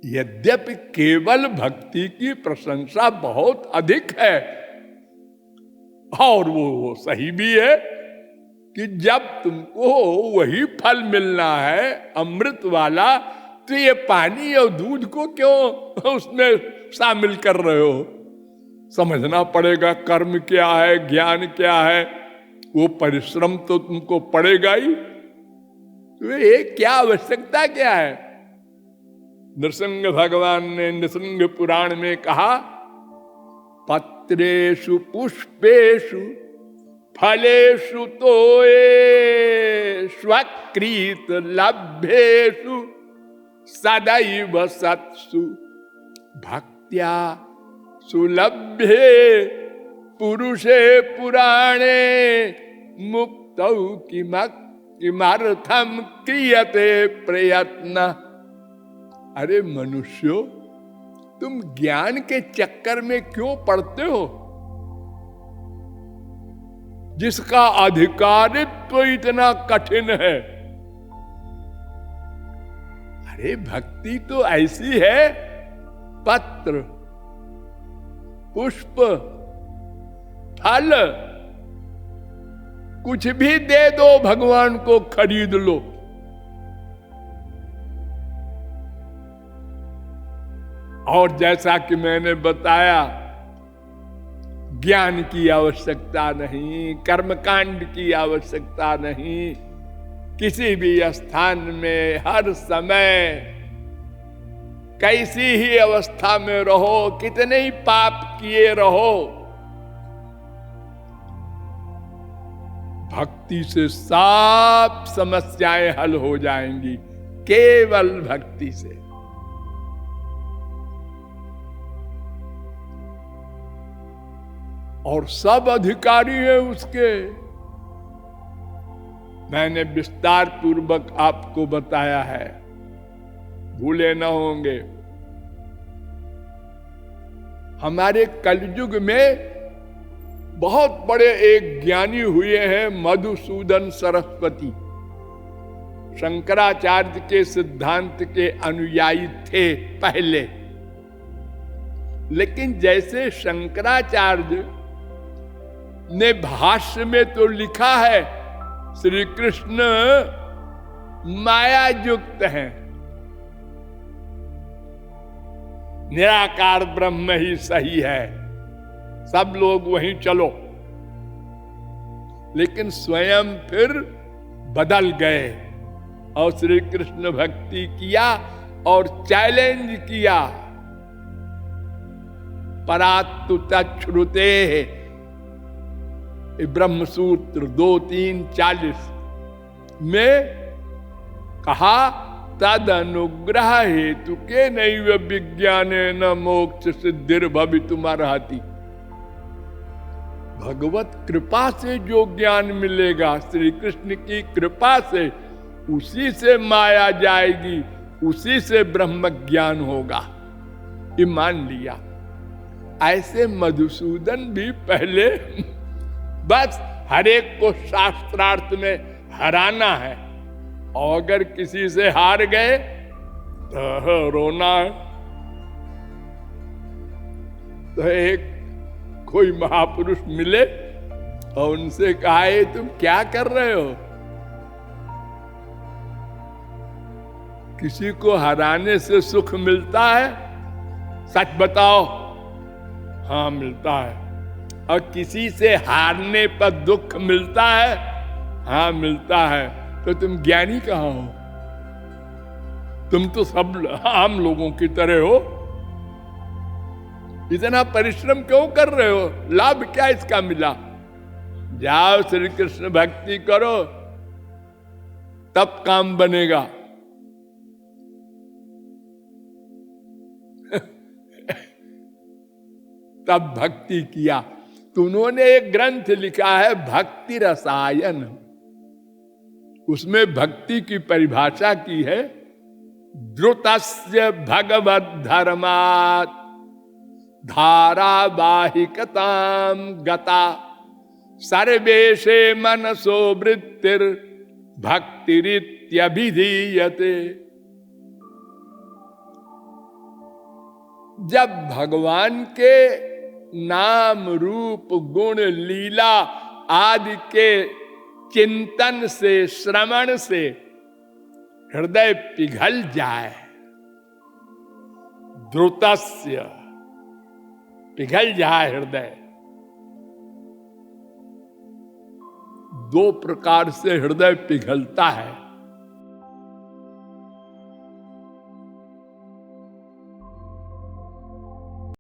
यद्यपि केवल भक्ति की प्रशंसा बहुत अधिक है, और वो सही भी है कि जब तुमको वही फल मिलना है अमृत वाला, तो ये पानी और दूध को क्यों उसमें शामिल कर रहे हो? समझना पड़ेगा कर्म क्या है, ज्ञान क्या है, वो परिश्रम तो तुमको पड़ेगा ही। तो ये क्या आवश्यकता क्या है? नृसिंह भगवान ने नृसिंह पुराण में कहा, पत्रेषु पुष्पेषु फलेषु तोये स्वकृत लभ्येषु सदैव सत्सु भक्त्या सुलभ्ये पुरुषे पुराणे मुक्तौ किमर्थम क्रियते प्रयत्न। अरे मनुष्यों, तुम ज्ञान के चक्कर में क्यों पड़ते हो, जिसका अधिकारित्व इतना कठिन है? अरे भक्ति तो ऐसी है, पत्र पुष्प फल कुछ भी दे दो, भगवान को खरीद लो। और जैसा कि मैंने बताया, ज्ञान की आवश्यकता नहीं, कर्मकांड की आवश्यकता नहीं। किसी भी स्थान में हर समय कैसी ही अवस्था में रहो, कितने ही पाप किए रहो, भक्ति से सब समस्याएं हल हो जाएंगी, केवल भक्ति से। और सब अधिकारी है उसके। मैंने विस्तार पूर्वक आपको बताया है, भूले न होंगे। हमारे कलयुग में बहुत बड़े एक ज्ञानी हुए हैं, मधुसूदन सरस्वती। शंकराचार्य के सिद्धांत के अनुयायी थे पहले, लेकिन जैसे शंकराचार्य ने भाष्य में तो लिखा है श्री कृष्ण माया युक्त हैं, निराकार ब्रह्म ही सही है, सब लोग वहीं चलो। लेकिन स्वयं फिर बदल गए और श्री कृष्ण भक्ति किया और चैलेंज किया, परात्तु तच्छ्रुते ब्रह्मसूत्र 2:3-40 में कहा, तद अनुग्रह हेतु के नैव विज्ञाने न मोक्ष सिद्धिर भवितुमर्हति। भगवत कृपा से जो ज्ञान मिलेगा, श्री कृष्ण की कृपा से, उसी से माया जाएगी, उसी से ब्रह्म ज्ञान होगा, ये मान लिया। ऐसे मधुसूदन भी पहले बस हरेक को शास्त्रार्थ में हराना है, और अगर किसी से हार गए तो रोना है। तो एक कोई महापुरुष मिले और उनसे कहा, तुम क्या कर रहे हो? किसी को हराने से सुख मिलता है? सच बताओ। हाँ मिलता है। और किसी से हारने पर दुख मिलता है? हाँ मिलता है। तो तुम ज्ञानी कहाँ हो? तुम तो सब आम लोगों की तरह हो। इतना परिश्रम क्यों कर रहे हो? लाभ क्या इसका मिला? जाओ श्री कृष्ण भक्ति करो, तब काम बनेगा। तब भक्ति किया। तो उन्होंने एक ग्रंथ लिखा है भक्ति रसायन, उसमें भक्ति की परिभाषा की है, द्रुतस्य भगवद धर्मात् धारावाहिकताम गता सर्वेशे मनसो वृत्तिर भक्तिरित्यभिधीयते। जब भगवान के नाम रूप गुण लीला आदि के चिंतन से, श्रवण से हृदय पिघल जाए, द्रुतस्य, पिघल जाए हृदय। दो प्रकार से हृदय पिघलता है।